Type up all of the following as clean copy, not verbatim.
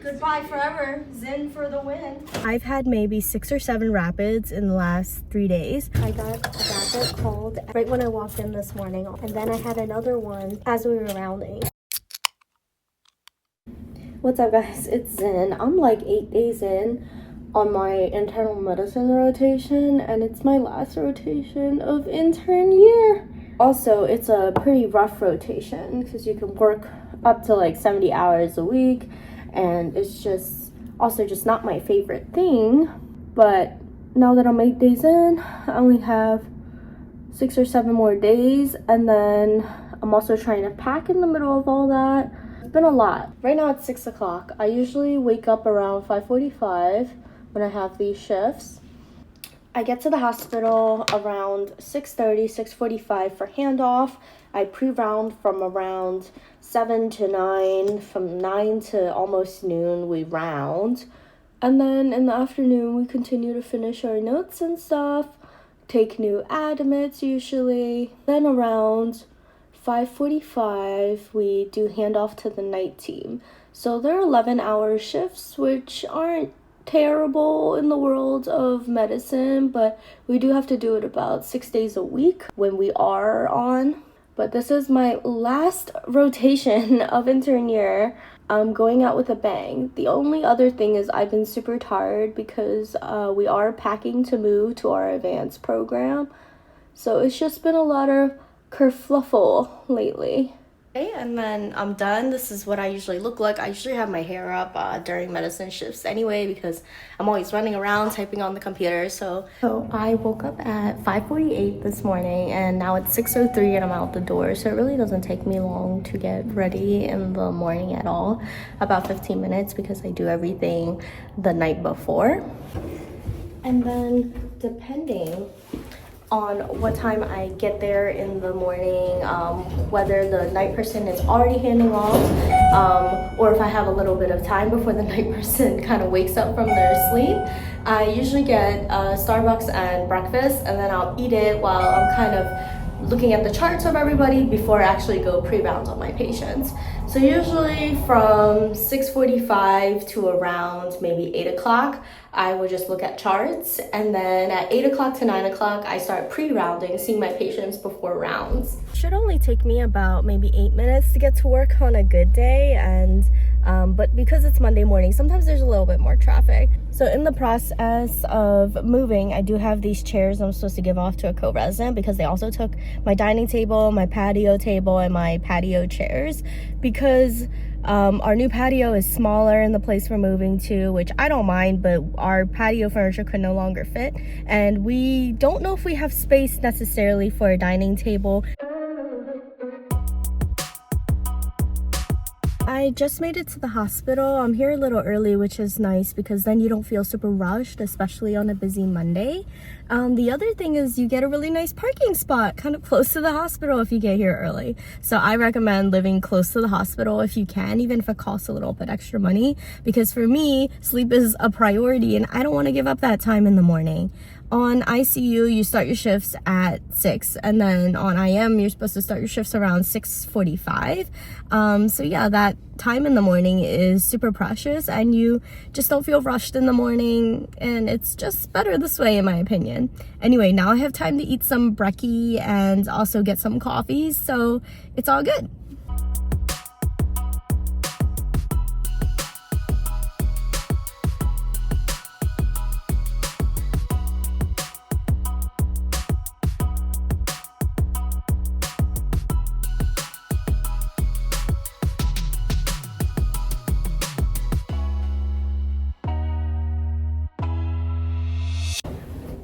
Goodbye forever. Zen for the win. I've had maybe 6 or 7 rapids in the last 3 days. I got a rapid called right when I walked in this morning, and then I had another one as we were rounding. What's up, guys? It's Zen. I'm like 8 days in on my internal medicine rotation, and it's my last rotation of intern year. Also, it's a pretty rough rotation because you can work up to like 70 hours a week, and it's just also just not my favorite thing. But now that I'm 8 days in, I only have 6 or 7 more days, and then I'm also trying to pack in the middle of all that. It's been a lot. Right now it's 6 o'clock. I usually wake up around 5:45 when I have these shifts. I get to the hospital around 6:30, 6:45 for handoff. I pre-round from around 7 to 9. From 9 to almost noon, we round. And then in the afternoon, we continue to finish our notes and stuff, take new admits usually. Then around 5:45, we do handoff to the night team. So they're 11-hour shifts, which aren't terrible in the world of medicine, but we do have to do it about 6 days a week when we are on. But this is my last rotation of intern year. I'm going out with a bang. The only other thing is I've been super tired because we are packing to move to our advanced program. So it's just been a lot of kerfluffle lately. Okay, and then I'm done. This is what I usually look like. I usually have my hair up during medicine shifts anyway because I'm always running around typing on the computer. So I woke up at 5:48 this morning, and now it's 6:03 and I'm out the door. So it really doesn't take me long to get ready in the morning at all. About 15 minutes because I do everything the night before. And then depending on what time I get there in the morning, whether the night person is already handing off, or if I have a little bit of time before the night person kind of wakes up from their sleep. I usually get Starbucks and breakfast, and then I'll eat it while I'm kind of looking at the charts of everybody before I actually go pre-round on my patients. So usually from 6:45 to around maybe 8 o'clock, I will just look at charts, and then at 8 o'clock to 9 o'clock, I start pre-rounding, seeing my patients before rounds. Should only take me about maybe 8 minutes to get to work on a good day, and but because it's Monday morning, sometimes there's a little bit more traffic. So in the process of moving, I do have these chairs I'm supposed to give off to a co-resident because they also took my dining table, my patio table, and my patio chairs because our new patio is smaller in the place we're moving to, which I don't mind, but our patio furniture could no longer fit, and we don't know if we have space necessarily for a dining table. I just made it to the hospital. I'm here a little early, which is nice because then you don't feel super rushed, especially on a busy Monday. The other thing is you get a really nice parking spot kind of close to the hospital if you get here early. So I recommend living close to the hospital if you can, even if it costs a little bit extra money, because for me, sleep is a priority and I don't want to give up that time in the morning. On ICU, you start your shifts at 6, and then on IM, you're supposed to start your shifts around 6:45. So yeah, that time in the morning is super precious, and you just don't feel rushed in the morning, and it's just better this way, in my opinion. Anyway, now I have time to eat some brekkie and also get some coffee, so it's all good.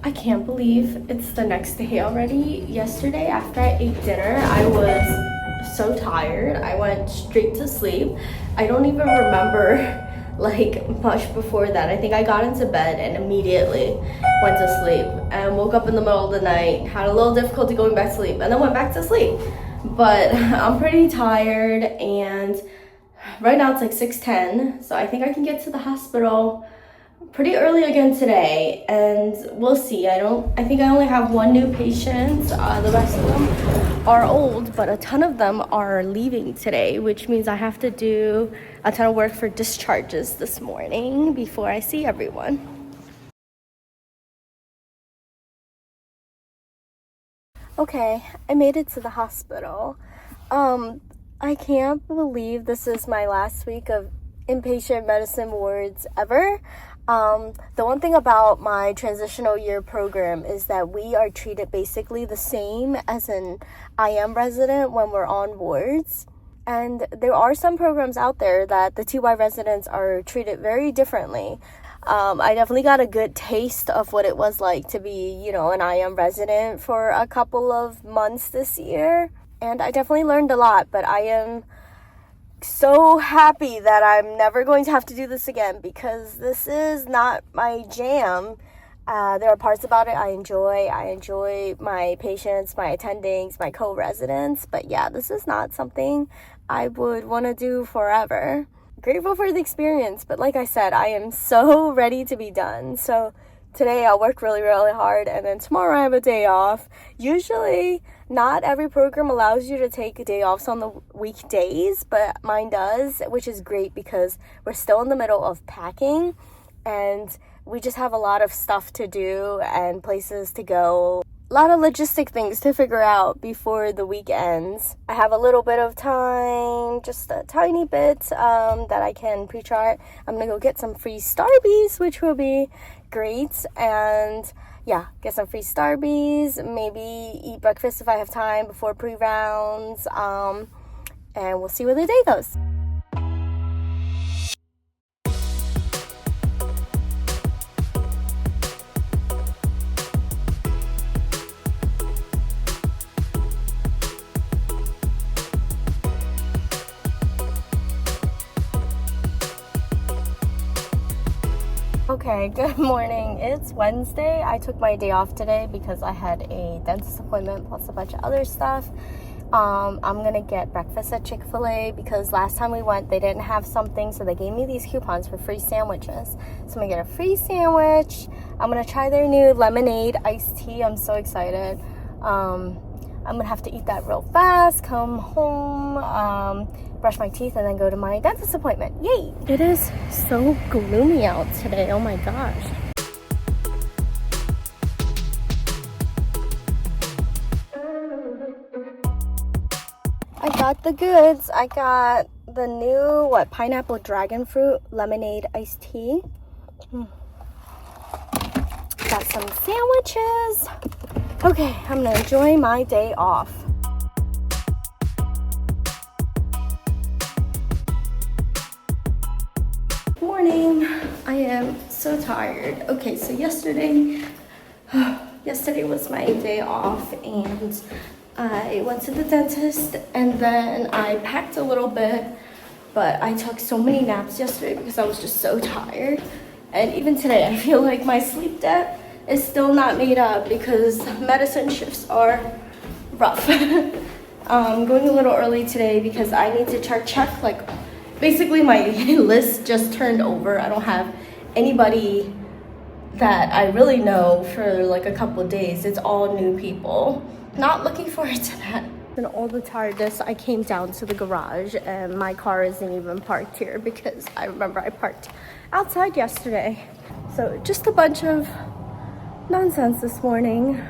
I can't believe it's the next day already. Yesterday, after I ate dinner, I was so tired. I went straight to sleep. I don't even remember like much before that. I think I got into bed and immediately went to sleep and woke up in the middle of the night, had a little difficulty going back to sleep, and then went back to sleep. But I'm pretty tired, and right now it's like 6:10, so I think I can get to the hospital pretty early again today, and we'll see. I think I only have one new patient. The rest of them are old, but a ton of them are leaving today, which means I have to do a ton of work for discharges this morning before I see everyone. Okay, I made it to the hospital. I can't believe this is my last week of inpatient medicine wards ever. The one thing about my transitional year program is that we are treated basically the same as an IM resident when we're on wards. And there are some programs out there that the TY residents are treated very differently. I definitely got a good taste of what it was like to be, an IM resident for a couple of months this year. And I definitely learned a lot, but I am so happy that I'm never going to have to do this again because this is not my jam. There are parts about it I enjoy. I enjoy my patients, my attendings, my co-residents. But yeah, this is not something I would want to do forever. Grateful for the experience, but like I said, I am so ready to be done. So today I'll work really, really hard, and then tomorrow I have a day off. Usually, not every program allows you to take day offs on the weekdays, but mine does, which is great because we're still in the middle of packing, and we just have a lot of stuff to do and places to go. A lot of logistic things to figure out before the week ends. I have a little bit of time, just a tiny bit, that I can pre-chart. I'm gonna go get some free Starbies, which will be great, and yeah, get some free Starbies, maybe eat breakfast if I have time before pre-rounds, and we'll see where the day goes. Okay, good morning. It's Wednesday. I took my day off today because I had a dentist appointment plus a bunch of other stuff. I'm gonna get breakfast at Chick-fil-A because last time we went they didn't have something, so they gave me these coupons for free sandwiches. So I'm gonna get a free sandwich. I'm gonna try their new lemonade iced tea. I'm so excited. I'm gonna have to eat that real fast, come home, brush my teeth, and then go to my dentist appointment. Yay! It is so gloomy out today. Oh my gosh. I got the goods. I got the new, pineapple dragon fruit lemonade iced tea. Got some sandwiches. Okay, I'm gonna enjoy my day off. Morning. I am so tired. Okay, so yesterday was my day off, and I went to the dentist, and then I packed a little bit, but I took so many naps yesterday because I was just so tired. And even today, I feel like my sleep debt is still not made up because medicine shifts are rough. I'm going a little early today because I need to check. Basically my list just turned over. I don't have anybody that I really know for a couple of days. It's all new people. Not looking forward to that. And all the tiredness, I came down to the garage and my car isn't even parked here because I remember I parked outside yesterday. So just a bunch of nonsense this morning.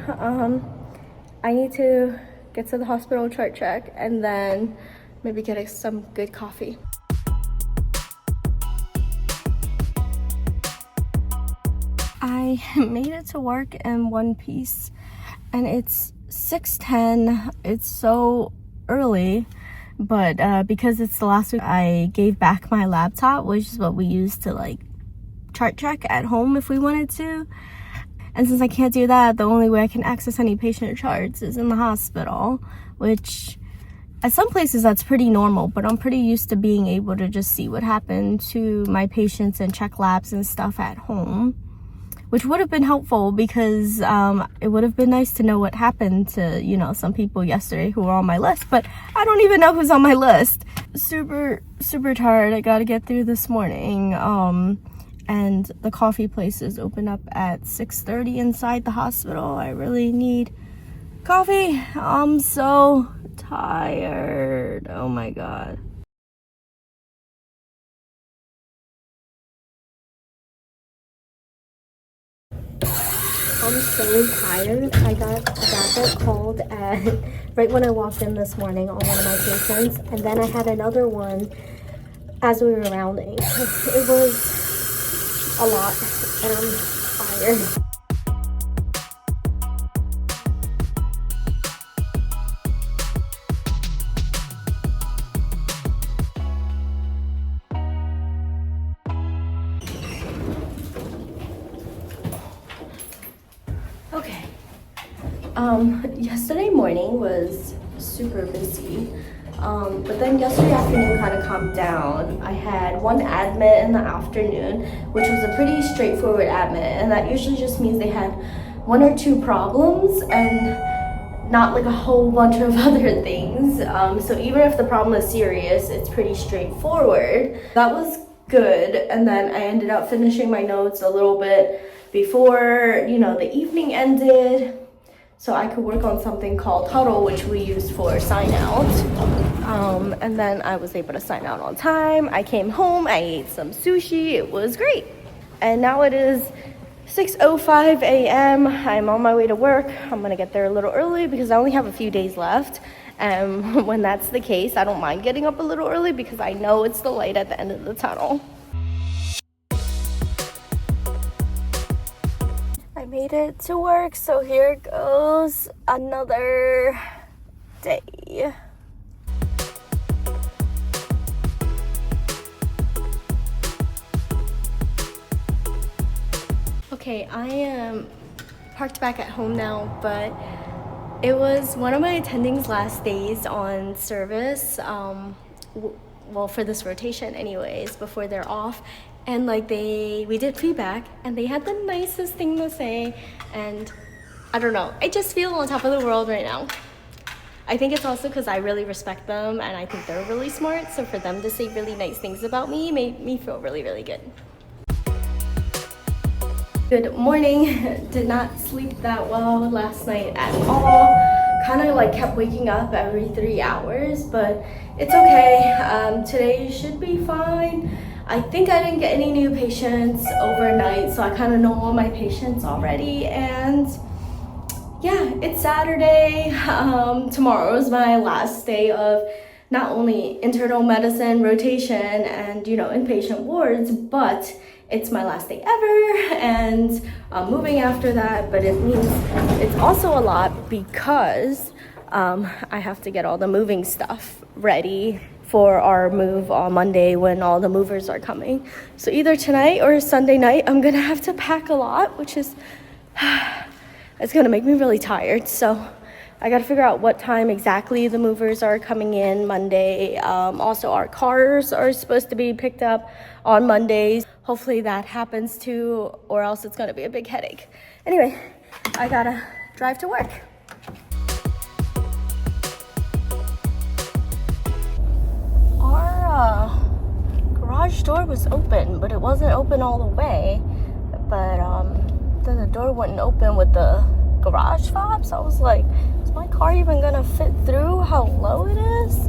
I need to get to the hospital chart check and then maybe get some good coffee. I made it to work in one piece and it's 6:10. It's so early, but because it's the last week, I gave back my laptop, which is what we use to chart check at home if we wanted to. And since I can't do that, the only way I can access any patient charts is in the hospital, which at some places that's pretty normal, but I'm pretty used to being able to just see what happened to my patients and check labs and stuff at home, which would have been helpful because it would have been nice to know what happened to, some people yesterday who were on my list, but I don't even know who's on my list. Super, super tired. I gotta get through this morning. and the coffee places open up at 6:30 inside the hospital. I really need coffee. I'm so tired. Oh my god. I'm so tired. I got that called at right when I walked in this morning on one of my patients, and then I had another one as we were rounding. It was a lot, and I'm tired. Okay. Yesterday morning was super busy. But then yesterday afternoon kind of calmed down. I had one admit in the afternoon, which was a pretty straightforward admit, and that usually just means they had one or two problems and not like a whole bunch of other things. So even if the problem is serious, it's pretty straightforward. That was good, and then I ended up finishing my notes a little bit before, the evening ended, so I could work on something called Huddle, which we use for sign out. And then I was able to sign out on time. I came home, I ate some sushi, it was great. And now it is 6:05 a.m. I'm on my way to work. I'm gonna get there a little early because I only have a few days left. And when that's the case, I don't mind getting up a little early because I know it's the light at the end of the tunnel. I made it to work, so here goes another day. Okay, I am parked back at home now, but it was one of my attending's last days on service, well, for this rotation anyways, before they're off. And we did feedback, and they had the nicest thing to say, and I don't know, I just feel on top of the world right now. I think it's also because I really respect them, and I think they're really smart, so for them to say really nice things about me made me feel really, really good. Good morning. Did not sleep that well last night at all. Kind of kept waking up every 3 hours, but it's okay. Today should be fine. I think I didn't get any new patients overnight, so I kind of know all my patients already. And yeah, it's Saturday. Tomorrow is my last day of not only internal medicine rotation and inpatient wards, but it's my last day ever, and I'm moving after that. But it means it's also a lot because I have to get all the moving stuff ready for our move on Monday when all the movers are coming. So either tonight or Sunday night, I'm gonna have to pack a lot, which is it's gonna make me really tired. So I gotta figure out what time exactly the movers are coming in Monday. Also, our cars are supposed to be picked up on Mondays. Hopefully that happens too, or else it's gonna be a big headache. Anyway, I gotta drive to work. Our garage door was open, but it wasn't open all the way. But then the door wouldn't open with the garage fob, so I was like, is my car even gonna fit through how low it is?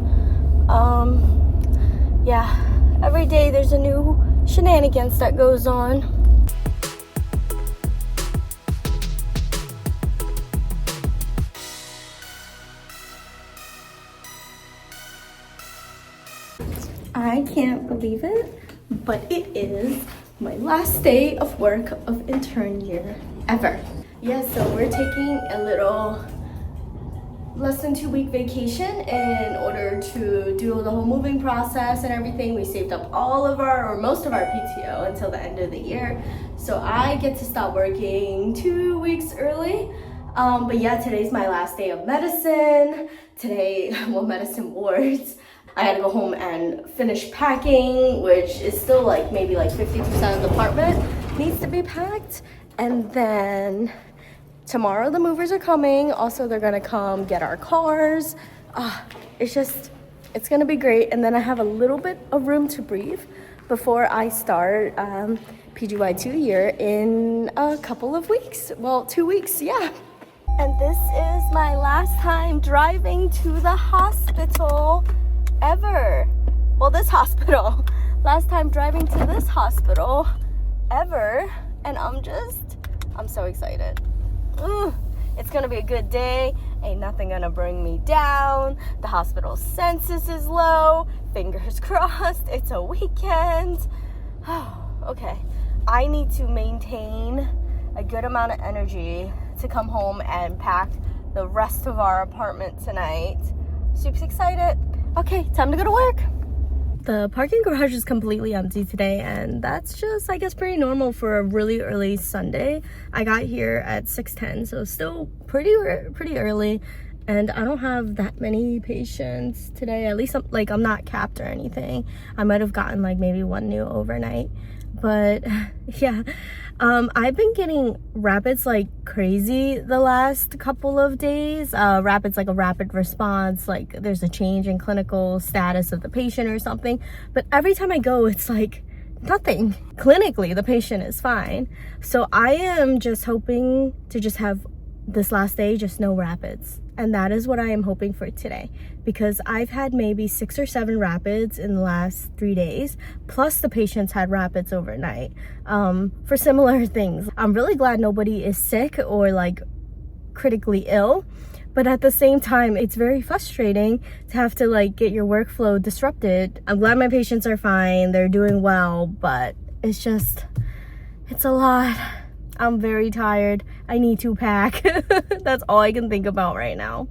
Yeah, every day there's a new shenanigans that goes on. I can't believe it, but it is my last day of work of intern year ever. Yeah, so we're taking a little less than 2 week vacation in order to do the whole moving process and everything. We saved up all of most of our PTO until the end of the year. So I get to stop working 2 weeks early. But yeah, today's my last day of medicine. Medicine wards. I had to go home and finish packing, which is still maybe 50% of the apartment needs to be packed. And then tomorrow the movers are coming. Also, they're gonna come get our cars. It's gonna be great. And then I have a little bit of room to breathe before I start PGY2 year in a couple of weeks. Well, 2 weeks, yeah. And this is my last time driving to the hospital ever. Well, this hospital. Last time driving to this hospital ever. And I'm so excited. Ooh, it's gonna be a good day. Ain't nothing gonna bring me down. The hospital census is low. Fingers crossed. It's a weekend. Okay. I need to maintain a good amount of energy to come home and pack the rest of our apartment tonight. Super excited. Okay, time to go to work. The parking garage is completely empty today, and that's just, I guess, pretty normal for a really early Sunday. I got here at 6:10, so still pretty early, and I don't have that many patients today. At least I'm not capped or anything. I might have gotten like maybe one new overnight, but yeah. I've been getting rapids like crazy the last couple of days. Rapids like a rapid response, like there's a change in clinical status of the patient or something. But every time I go, it's like nothing. Clinically, the patient is fine. So I am just hoping to just have this last day, just no rapids. And that is what I am hoping for today, because I've had maybe 6 or 7 rapids in the last 3 days, plus the patients had rapids overnight for similar things. I'm really glad nobody is sick or like critically ill, but at the same time, it's very frustrating to have to like get your workflow disrupted. I'm glad my patients are fine, they're doing well, but it's a lot. I'm very tired. I need to pack. That's all I can think about right now.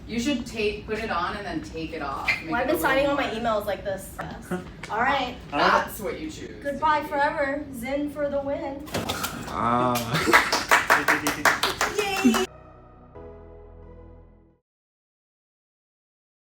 You should put it on and then take it off. Well, I've been signing all my emails like this. All right. That's what you choose. Goodbye forever. Zin for the win.